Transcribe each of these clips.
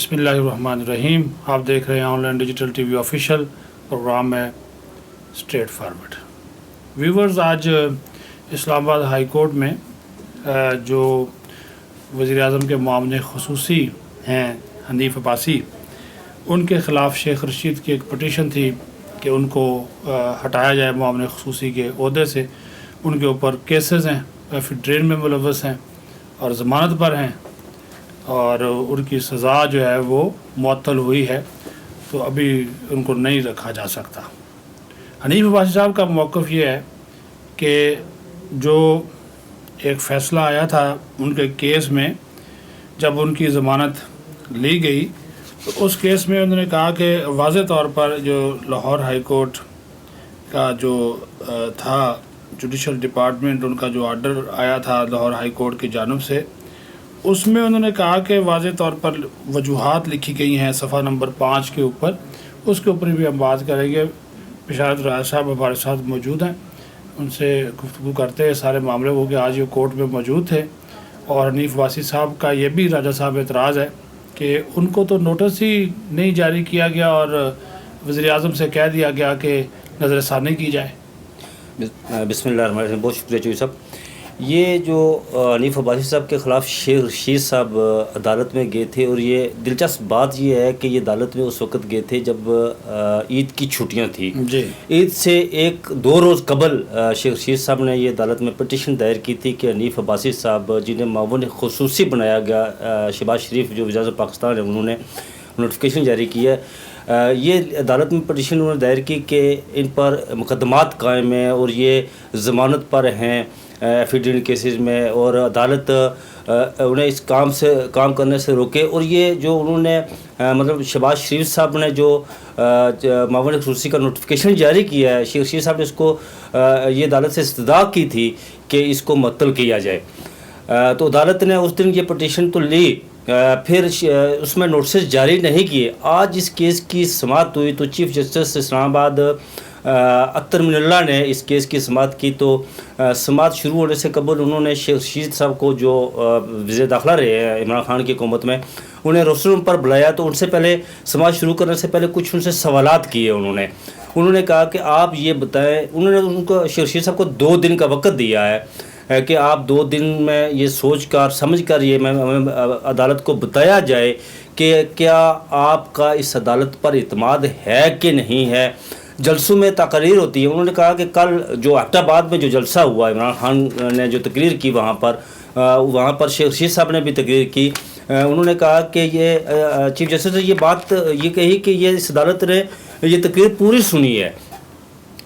بسم اللہ الرحمن الرحیم. آپ دیکھ رہے ہیں online digital T V official programme ہے اسٹریٹ فارورڈ. ویورز, آج اسلام آباد ہائی کورٹ میں جو وزیر اعظم کے معاون خصوصی ہیں حنیف عباسی, ان کے خلاف شیخ رشید کی ایک پٹیشن تھی کہ ان کو ہٹایا جائے معاون خصوصی کے عہدے سے. ان کے اوپر کیسز ہیں, ایفیڈرین میں ملوث ہیں اور ضمانت پر ہیں, اور ان کی سزا جو ہے وہ معطل ہوئی ہے, تو ابھی ان کو نہیں رکھا جا سکتا. حنیف عباسی صاحب کا موقف یہ ہے کہ جو ایک فیصلہ آیا تھا ان کے کیس میں, جب ان کی ضمانت لی گئی تو اس کیس میں انہوں نے کہا کہ واضح طور پر جو لاہور ہائی کورٹ کا جو تھا جوڈیشل ڈپارٹمنٹ, ان کا جو آرڈر آیا تھا لاہور ہائی کورٹ کی جانب سے, اس میں انہوں نے کہا کہ واضح طور پر وجوہات لکھی گئی ہیں صفحہ نمبر 5 کے اوپر. اس کے اوپر بھی ہم بات کریں گے. بشارت راج صاحب ہمارے ساتھ موجود ہیں, ان سے گفتگو کرتے ہیں سارے معاملے کو کہ آج یہ کورٹ میں موجود تھے. اور حنیف عباسی صاحب کا یہ بھی راجہ صاحب اعتراض ہے کہ ان کو تو نوٹس ہی نہیں جاری کیا گیا اور وزیر اعظم سے کہہ دیا گیا کہ نظر ثانی کی جائے. بسم اللہ الرحمن الرحیم. بہت شکریہ چوہدری صاحب. یہ جو حنیف عباسی صاحب کے خلاف شیخ رشید صاحب عدالت میں گئے تھے, اور یہ دلچسپ بات یہ ہے کہ یہ عدالت میں اس وقت گئے تھے جب عید کی چھٹیاں تھیں. جی, عید سے 1-2 روز قبل شیخ رشید صاحب نے یہ عدالت میں پٹیشن دائر کی تھی کہ حنیف عباسی صاحب جنہیں معاون خصوصی بنایا گیا, شہباز شریف جو وزیر اعظم پاکستان ہے, انہوں نے نوٹیفیکیشن جاری کی ہے. یہ عدالت میں پٹیشن انہوں نے دائر کی کہ ان پر مقدمات قائم ہیں اور یہ ضمانت پر ہیں ایفیڈرین کیسز میں, اور عدالت انہیں اس کام کرنے سے روکے. اور یہ جو انہوں نے مطلب شہباز شریف صاحب نے جو معاون خصوصی کا نوٹیفیکیشن جاری کیا ہے, شیخ رشید صاحب نے اس کو یہ عدالت سے استدعا کی تھی کہ اس کو معطل کیا جائے. تو عدالت نے اس دن یہ پٹیشن تو لی, پھر اس میں نوٹسز جاری نہیں کیے. آج اس کیس کی سماعت ہوئی تو چیف جسٹس اسلام آباد اختر من اللہ نے اس کیس کی سماعت کی. تو سماعت شروع ہونے سے قبل انہوں نے شیخ رشید صاحب کو, جو وزیر داخلہ رہے ہیں عمران خان کی حکومت میں, انہیں روسٹر روم پر بلایا. تو ان سے پہلے سماعت شروع کرنے سے پہلے کچھ ان سے سوالات کیے. انہوں نے کہا کہ آپ یہ بتائیں, انہوں نے ان کو شیخ رشید صاحب کو 2 دن کا وقت دیا ہے کہ آپ 2 دن میں یہ سوچ کر سمجھ کر یہ ہمیں عدالت کو بتایا جائے کہ کیا آپ کا اس عدالت پر اعتماد ہے کہ نہیں ہے. جلسوں میں تقریر ہوتی ہے. انہوں نے کہا کہ کل جو ایبٹ آباد میں جو جلسہ ہوا, عمران خان نے جو تقریر کی وہاں پر شیخ رشید صاحب نے بھی تقریر کی. انہوں نے کہا کہ یہ چیف جسٹس نے یہ بات یہ کہی کہ یہ اس عدالت نے یہ تقریر پوری سنی ہے.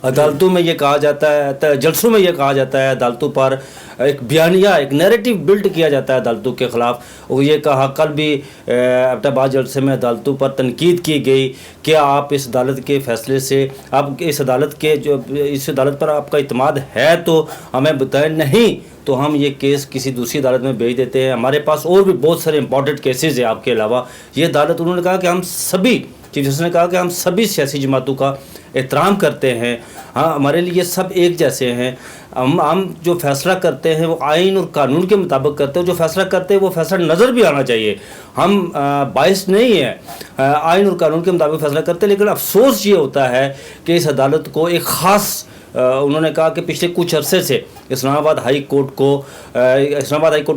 عدالتوں میں یہ کہا جاتا ہے, جلسوں میں یہ کہا جاتا ہے, عدالتوں پر ایک بیانیہ, ایک نیریٹو بلڈ کیا جاتا ہے عدالتوں کے خلاف. اور یہ کہا کل بھی ایبٹ آباد جلسے میں عدالتوں پر تنقید کی گئی کہ آپ اس عدالت کے فیصلے سے, آپ اس عدالت پر آپ کا اعتماد ہے تو ہمیں بتائیں, نہیں تو ہم یہ کیس کسی دوسری عدالت میں بھیج دیتے ہیں. ہمارے پاس اور بھی بہت سارے امپورٹنٹ کیسز ہیں آپ کے علاوہ. یہ عدالت, انہوں نے کہا کہ ہم سبھی, چیف جسٹس نے کہا کہ ہم سبھی سیاسی جماعتوں کا احترام کرتے ہیں, ہاں ہمارے لیے سب ایک جیسے ہیں. ہم جو فیصلہ کرتے ہیں وہ آئین اور قانون کے مطابق کرتے ہیں. جو فیصلہ کرتے ہیں وہ فیصلہ نظر بھی آنا چاہیے. ہم باعث نہیں ہیں, آئین اور قانون کے مطابق فیصلہ کرتے ہیں. لیکن افسوس یہ ہوتا ہے کہ اس عدالت کو ایک خاص, انہوں نے کہا کہ پچھلے کچھ عرصے سے اسلام آباد ہائی کورٹ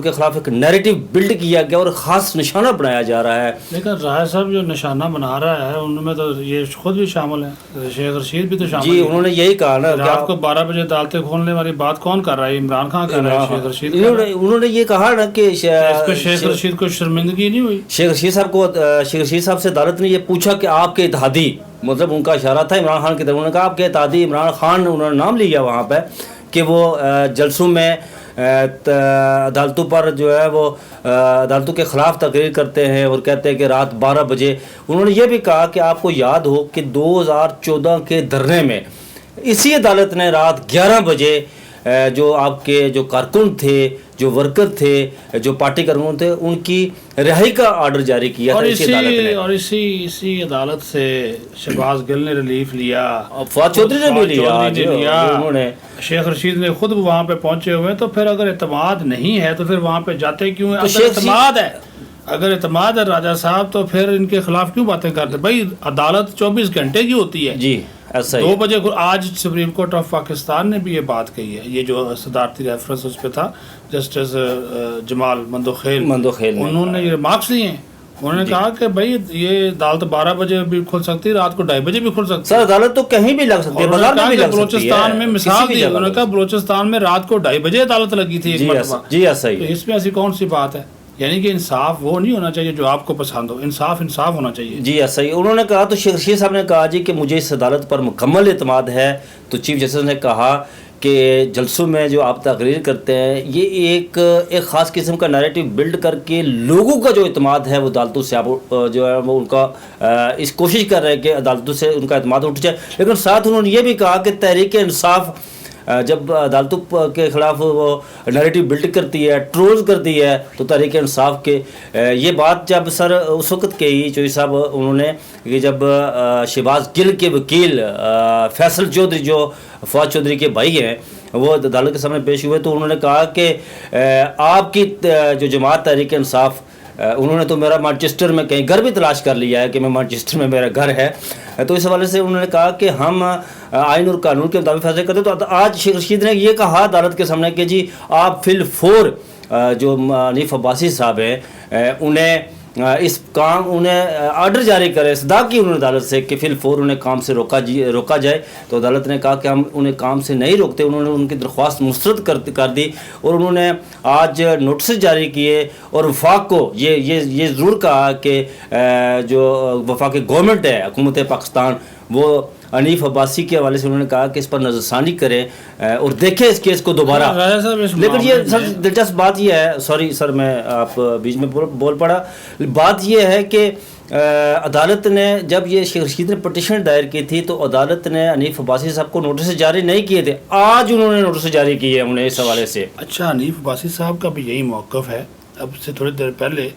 کے خلاف ایک نیریٹو بلڈ کیا گیا اور خاص نشانہ بنایا جا رہا ہے. لیکن رائے صاحب جو نشانہ بنا رہا ہے ان میں تو یہ خود بھی شامل ہے, شیخ رشید بھی تو شامل ہے. جی, انہوں نے یہی کہا نا, رات کو 12 بجے عدالتیں کھولنے والی بات کون کر رہا ہے؟ عمران خان کر رہا ہے, شیخ رشید. انہوں نے یہ کہا نا کہ شیخ رشید کو شرمندگی نہیں ہوئی. شیخ رشید صاحب سے عدالت نے یہ پوچھا کہ آپ کے اتحادی, مطلب ان کا اشارہ تھا عمران خان کی طرف, انہوں نے کہا آپ کے اتحادی عمران خان, انہوں نے نام لیا وہاں پہ کہ وہ جلسوں میں عدالتوں پر جو ہے وہ عدالتوں کے خلاف تقریر کرتے ہیں اور کہتے ہیں کہ رات 12 بجے. انہوں نے یہ بھی کہا کہ آپ کو یاد ہو کہ 2014 کے دھرنے میں اسی عدالت نے رات 11 بجے جو آپ کے جو کارکن تھے, جو ورکر تھے, جو پارٹی کارکن تھے, ان کی رہائی کا آرڈر جاری کیا تھا اسی عدالت نے. اور اسی عدالت سے شہباز گل نے ریلیف لیا, فواد چودھری نے بھی لیا, انہوں نے, شیخ رشید نے خود وہاں پہ پہنچے ہوئے. تو پھر اگر اعتماد نہیں ہے تو پھر وہاں پہ جاتے کیوں ہیں؟ اگر اعتماد ہے اگر اعتماد ہے راجہ صاحب تو پھر ان کے خلاف کیوں باتیں کرتے؟ بھائی عدالت 24 گھنٹے کی ہوتی ہے. جی ایسا ہی 2 بجے آج سپریم کورٹ آف پاکستان نے بھی یہ بات کہی ہے. یہ جو صدارتی ریفرنس اس پہ تھا جسٹس جمال مندوخیل، انہوں نے یہ ریمارکس دیے ہیں. انہوں نے کہا کہ بھائی یہ عدالت 12 بجے بھی کھل سکتی ہے، رات کو 2:30 بجے بھی کھل سکتی ہے. سر عدالت تو کہیں بھی لگ سکتی ہے، بازار میں بھی لگ سکتی ہے. بلوچستان میں مثال دی، انہوں نے کہا بلوچستان میں رات کو 2:30 بجے عدالت لگی تھی ایک مرتبہ. جی ایسا ہی. تو اس میں ایسی کون سی بات ہے؟ یعنی کہ انصاف وہ نہیں ہونا چاہیے جو آپ کو پسند ہو، انصاف ہونا چاہیے. جی ایسا ہی. انہوں نے کہا تو شیخ رشید صاحب نے کہا جی کہ مجھے اس عدالت پر مکمل اعتماد ہے. تو چیف جسٹس نے کہا کہ جلسوں میں جو آپ تقریر کرتے ہیں یہ ایک خاص قسم کا نیریٹو بلڈ کر کے لوگوں کا جو اعتماد ہے وہ عدالتوں سے آپ جو ہے وہ ان کا اس کوشش کر رہے ہیں کہ عدالتوں سے ان کا اعتماد اٹھ جائے. لیکن ساتھ انہوں نے یہ بھی کہا کہ تحریک انصاف جب عدالتوں کے خلاف وہ نیریٹو بلڈ کرتی ہے، ٹرولز کرتی ہے، تو تحریک انصاف کے یہ بات جب سر اس وقت کہی چوہدری صاحب انہوں نے کہ جب شہباز گل کے وکیل فیصل چودھری جو فواد چودھری کے بھائی ہیں وہ عدالت کے سامنے پیش ہوئے، تو انہوں نے کہا کہ آپ کی جو جماعت تحریک انصاف، انہوں نے تو میرا مانچسٹر میں کہیں گھر بھی تلاش کر لیا ہے کہ میں مانچسٹر میں میرا گھر ہے. تو اس حوالے سے انہوں نے کہا کہ ہم آئین اور قانون کے مطابق فیصلے کرتے. تو آج شیخ رشید نے یہ کہا عدالت کے سامنے کہ جی آپ فی الفور جو حنیف عباسی صاحب ہیں انہیں اس کام انہیں آرڈر جاری کرے، صدا کی انہوں نے عدالت سے کہ فی الفور انہیں کام سے روکا جائے. تو عدالت نے کہا کہ ہم انہیں کام سے نہیں روکتے. انہوں نے ان کی درخواست مسترد کر دی اور انہوں نے آج نوٹس جاری کیے اور وفاق کو یہ ضرور کہا کہ جو وفاقی گورنمنٹ ہے حکومت پاکستان وہ حنیف عباسی کے حوالے سے انہوں نے کہا کہ اس پر نظر ثانی کرے اور دیکھیں اس کیس کو دوبارہ. لیکن یہ سر دلچسپ بات یہ ہے، سوری سر میں آپ بیچ میں بول پڑا، بات یہ ہے کہ عدالت نے جب یہ شیخ رشید نے پٹیشن دائر کی تھی تو عدالت نے حنیف عباسی صاحب کو نوٹس جاری نہیں کیے تھے. آج انہوں نے نوٹس جاری کیے ہیں انہیں اس حوالے سے. اچھا، حنیف عباسی صاحب کا بھی یہی موقف ہے. اب سے تھوڑی دیر پہلے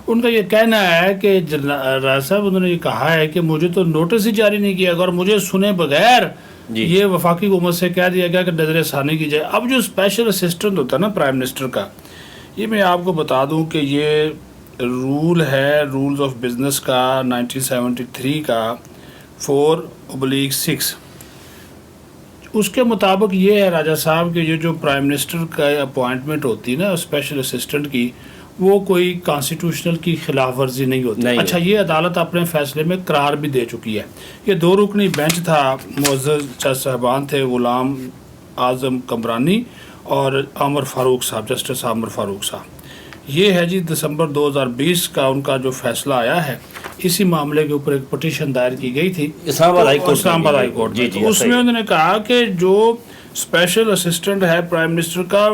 ان کا یہ کہنا ہے کہ راج صاحب انہوں نے یہ کہا ہے کہ مجھے تو نوٹس ہی جاری نہیں کیا اور مجھے سنے بغیر یہ وفاقی حکومت سے کہہ دیا گیا کہ نظر ثانی کی جائے. اب جو اسپیشل اسسٹنٹ ہوتا ہے نا پرائم منسٹر کا، یہ میں آپ کو بتا دوں کہ یہ رول ہے رولز آف بزنس کا 1973 کا 4/6. اس کے مطابق یہ ہے راجہ صاحب کہ یہ جو پرائم منسٹر کا اپوائنٹمنٹ ہوتی ہے نا اسپیشل اسسٹنٹ کی، وہ کوئی کانسٹیٹیوشنل کی خلاف ورزی نہیں ہوتی. اچھا، یہ عدالت اپنے فیصلے میں قرار بھی دے چکی ہے. یہ 2 رکنی بینچ تھا، معزز جج صاحبان تھے غلام اعظم قمرانی اور عامر فاروق صاحب، جسٹس عامر فاروق صاحب. یہ ہے جی دسمبر 2020 کا ان کا جو فیصلہ آیا ہے. اسی معاملے کے اوپر ایک پٹیشن دائر کی گئی تھی اسلام آباد ہائی کورٹ میں. اس میں انہوں نے کہا کہ جو اسپیشل اسسٹنٹ ہے پرائم منسٹر کا،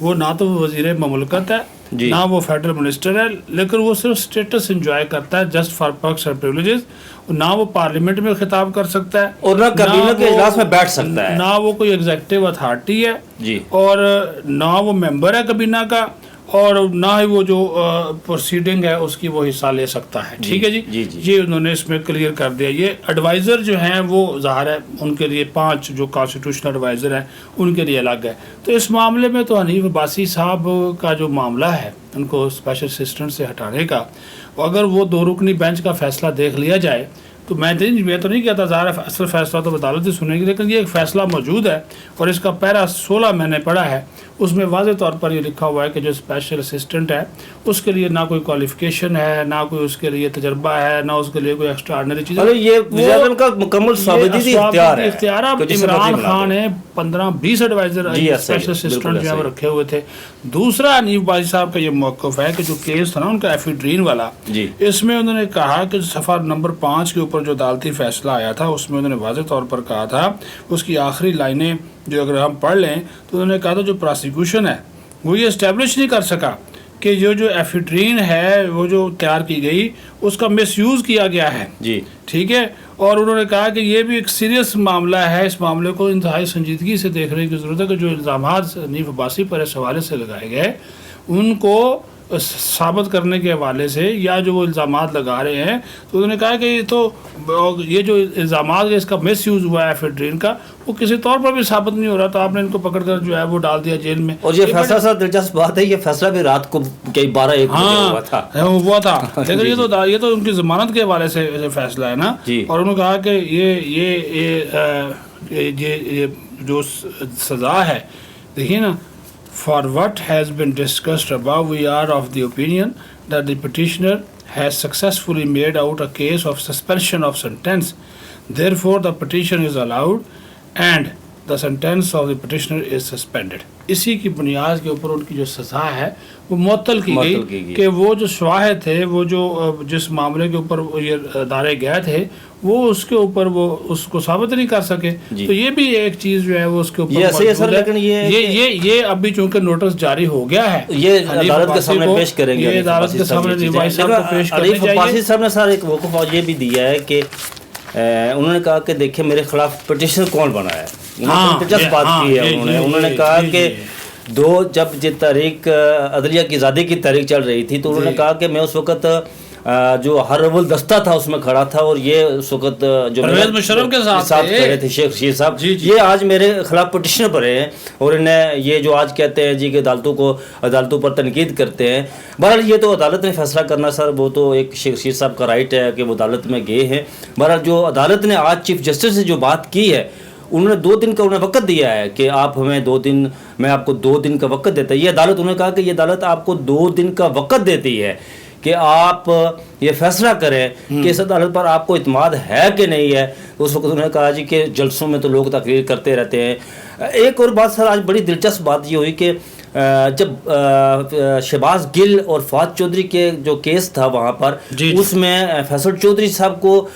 وہ نہ تو وزیر مملکت ہے نہ وہ فیڈرل منسٹر ہے، لیکن وہ صرف اسٹیٹس انجوائے کرتا ہے just for perks and privileges. نہ وہ پارلیمنٹ میں خطاب کر سکتا ہے اور نہ کابینہ کے اجلاس میں بیٹھ سکتا ہے، نہ وہ کوئی ایگزیکٹو اتھارٹی ہے جی، اور نہ وہ ممبر ہے کابینہ کا، اور نہ ہی وہ جو پروسیڈنگ ہے اس کی وہ حصہ لے سکتا ہے. ٹھیک ہے جی. یہ انہوں نے اس میں کلیئر کر دیا. یہ ایڈوائزر جو ہیں وہ ظاہر ہے ان کے لیے 5 جو کانسٹیٹیوشنل ایڈوائزر ہیں ان کے لیے الگ ہے. تو اس معاملے میں تو حنیف عباسی صاحب کا جو معاملہ ہے ان کو اسپیشل اسسٹنٹ سے ہٹانے کا، اگر وہ 2 رکنی بینچ کا فیصلہ دیکھ لیا جائے تو میں تو نہیں کہتا ظاہر اصل فیصلہ تو عدالت ہی سنے گی، لیکن یہ ایک فیصلہ موجود ہے اور اس کا پیرا 16 میں نے پڑھا ہے. اس میں واضح طور پر یہ لکھا ہوا ہے کہ جو اسپیشل اسسٹنٹ ہے اس کے لیے نہ کوئی کوالیفیکیشن ہے، نہ کوئی اس کے لیے تجربہ ہے، نہ اس کے لیے کوئی ایکسٹرا آرڈنری چیز ہے. یہ وزیراعظم کا مکمل صابتی اختیار ہے. عمران خان نے 15-20 ایڈوائزر اسپیشل اسسٹنٹ جو رکھے ہوئے تھے. دوسرا حنیف عباسی صاحب کا یہ موقف ہے کہ جو کیس تھا نا ان کا ایفیڈرین والا، اس میں انہوں نے کہا کہ صفحہ نمبر 5 کے اوپر جو عدالتی فیصلہ آیا تھا اس میں انہوں نے واضح طور پر کہا تھا، اس کی آخری لائنیں جو اگر ہم پڑھ لیں تو انہوں نے کہا تھا جو پراسیکیوشن ہے وہ یہ اسٹیبلش نہیں کر سکا کہ جو ایفیڈرین ہے وہ جو تیار کی گئی اس کا مس یوز کیا گیا ہے. ٹھیک ہے. اور انہوں نے کہا کہ یہ بھی ایک سیریس معاملہ ہے، اس معاملے کو انتہائی سنجیدگی سے دیکھنے کی ضرورت ہے کہ جو الزامات حنیف عباسی پر اس حوالے سے لگائے گئے ان کو ثابت کرنے کے حوالے سے یا جو وہ الزامات لگا رہے ہیں تو انہوں نے کہا کہ یہ جو الزامات ہے اس کا مس یوز ہوا ہے ایفیڈرین کا وہ کسی طور پر بھی ثابت نہیں ہو رہا، تو آپ نے ان کو پکڑ کر جو ہے وہ ڈال دیا جیل میں. اور یہ فیصلہ سر دلچسپ بات ہے، یہ فیصلہ بھی رات کو کئی 12-1 بجے ہوا تھا لیکن یہ تو ان کی ضمانت کے حوالے سے فیصلہ ہے نا. اور انہوں نے کہا کہ یہ جو سزا ہے دیکھیے نا، for what has been discussed above we are of the opinion that the petitioner has successfully made out a case of suspension of sentence, therefore the petition is allowed and the sentence of the petitioner is suspended. اسی کی بنیاد کے اوپر ان کی جو سزا ہے وہ معطل کی گئی کہ وہ جو شواہد تھے، وہ جو جس معاملے کے اوپر یہ ادارے گئے تھے وہ اس کے اوپر وہ اس کو ثابت نہیں کر سکے. تو یہ بھی ایک چیز جو ہے وہ اس کے اوپر یہ ابھی چونکہ نوٹس جاری ہو گیا ہے، یہ عدالت کے سامنے پیش کریں گے. یہ عدالت کے سامنے ریوائز صاحب کو پیش کرنا چاہیے. حنیف عباسی صاحب نے سر ایک موقف اور یہ بھی دیا ہے کہ انہوں نے کہا کہ دیکھیں میرے خلاف پٹیشن کون بنا ہے. بات کی ہے انہوں نے کہا کہ جب یہ تحریک عدلیہ کی آزادی کی تحریک چل رہی تھی تو انہوں نے کہا کہ میں اس وقت جو ہر اول دستہ تھا اس میں کھڑا تھا اور یہ اس وقت جو پرویز مشرف کے ساتھ کھڑے تھے شیخ رشید صاحب، یہ آج میرے خلاف پٹیشن پر ہیں اور انہیں یہ جو آج کہتے ہیں جی کہ عدالتوں پر تنقید کرتے ہیں. بہرحال یہ تو عدالت نے فیصلہ کرنا سر، وہ تو ایک شیخ رشید صاحب کا رائٹ ہے کہ وہ عدالت میں گئے ہیں. بہرحال جو عدالت نے آج چیف جسٹس سے جو بات کی ہے انہوں نے 2 دن کا انہیں وقت دیا ہے کہ آپ ہمیں 2 دن، میں آپ کو 2 دن کا وقت دیتا ہے. یہ عدالت انہوں نے کہا کہ یہ عدالت آپ کو 2 دن کا وقت دیتی ہے کہ آپ یہ فیصلہ کریں کہ اس عدالت پر آپ کو اعتماد ہے کہ نہیں ہے. اس وقت انہوں نے کہا جی کہ جلسوں میں تو لوگ تقریر کرتے رہتے ہیں. ایک اور بات سر، آج بڑی دلچسپ بات یہ ہوئی کہ جب شہباز گل اور فہد چودھری کے جو کیس تھا وہاں پر اس میں فیصل چودھری صاحب کو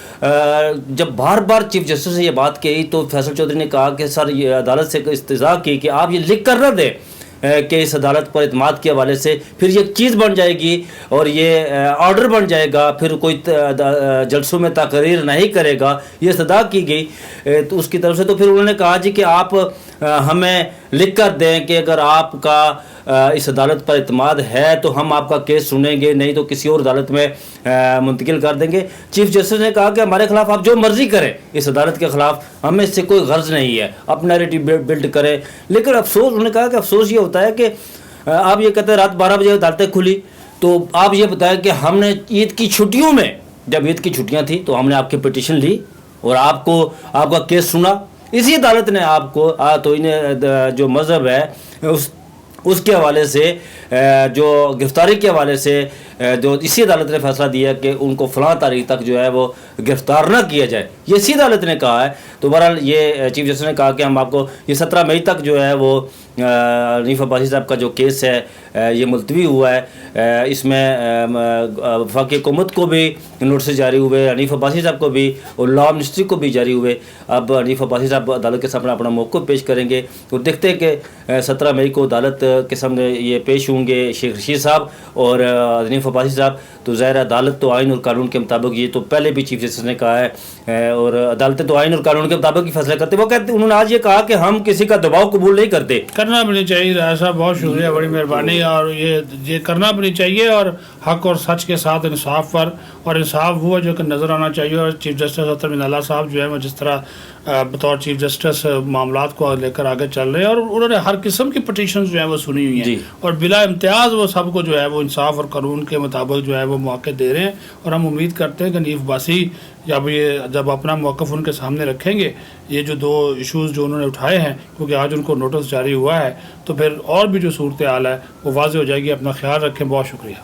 جب بار بار چیف جسٹس نے یہ بات کہی تو فیصل چودھری نے کہا کہ سر یہ عدالت سے استضاء کی کہ آپ یہ لکھ کر نہ دیں کہ اس عدالت پر اعتماد کے حوالے سے پھر یہ چیز بن جائے گی اور یہ آرڈر بن جائے گا، پھر کوئی جلسوں میں تقریر نہیں کرے گا. یہ استدعا کی گئی تو اس کی طرف سے. تو پھر انہوں نے کہا جی کہ آپ ہمیں لکھ کر دیں کہ اگر آپ کا اس عدالت پر اعتماد ہے تو ہم آپ کا کیس سنیں گے، نہیں تو کسی اور عدالت میں منتقل کر دیں گے. چیف جسٹس نے کہا کہ ہمارے خلاف آپ جو مرضی کریں اس عدالت کے خلاف، ہمیں اس سے کوئی غرض نہیں ہے، اپنا نیریٹو بلڈ کریں. لیکن افسوس، انہوں نے کہا کہ افسوس یہ ہوتا ہے کہ آپ یہ کہتے ہیں رات 12 بجے عدالتیں کھلی تو آپ یہ بتائیں کہ ہم نے عید کی چھٹیوں میں، جب عید کی چھٹیاں تھیں تو ہم نے آپ کی پٹیشن لی اور آپ کا کیس سنا. اسی عدالت نے آپ کو تو انہیں جو مذہب ہے اس کے حوالے سے، جو گرفتاری کے حوالے سے جو اسی عدالت نے فیصلہ دیا کہ ان کو فلاں تاریخ تک جو ہے وہ گرفتار نہ کیا جائے، یہ اسی عدالت نے کہا ہے. تو بہرحال یہ چیف جسٹس نے کہا کہ ہم آپ کو یہ 17 مئی تک جو ہے وہ حنیف عباسی صاحب کا جو کیس ہے یہ ملتوی ہوا ہے. اس میں وفاقی حکومت کو بھی نوٹس جاری ہوئے، حنیف عباسی صاحب کو بھی اور لا منسٹری کو بھی جاری ہوئے. اب حنیف عباسی صاحب عدالت کے سامنے اپنا موقف پیش کریں گے تو دیکھتے ہیں کہ 17 مئی کو عدالت کے سامنے یہ پیش ہوں گے شیخ رشید صاحب اور حنیف عباسی صاحب. تو ظاہر عدالت تو آئین اور قانون کے مطابق، یہ تو پہلے بھی چیف جسٹس نے کہا ہے اور عدالتیں تو آئین اور قانون کے مطابق ہی فیصلہ کرتے. وہ کہتے انہوں نے آج یہ کہا کہ ہم کسی کا دباؤ قبول نہیں کرتے. کرنا بھی نہیں چاہیے راجہ صاحب، بہت شکریہ، بڑی مہربانی. اور یہ کرنا بھی نہیں چاہیے اور حق اور سچ کے ساتھ انصاف پر، اور انصاف ہوا جو کہ نظر آنا چاہیے. اور چیف جسٹس اطہر بن اللہ صاحب جو ہے وہ جس طرح بطور چیف جسٹس معاملات کو لے کر آگے چل رہے ہیں اور انہوں نے ہر قسم کی پٹیشنز جو ہیں وہ سنی ہوئی ہیں اور بلا امتیاز وہ سب کو جو ہے وہ انصاف اور قانون کے مطابق جو ہے وہ مواقع دے رہے ہیں. اور ہم امید کرتے ہیں کہ حنیف عباسی جب اپنا موقف ان کے سامنے رکھیں گے، یہ جو 2 ایشوز جو انہوں نے اٹھائے ہیں، کیونکہ آج ان کو نوٹس جاری ہوا ہے، تو پھر اور بھی جو صورتحال ہے وہ واضح ہو جائے گی. اپنا خیال رکھیں. بہت شکریہ.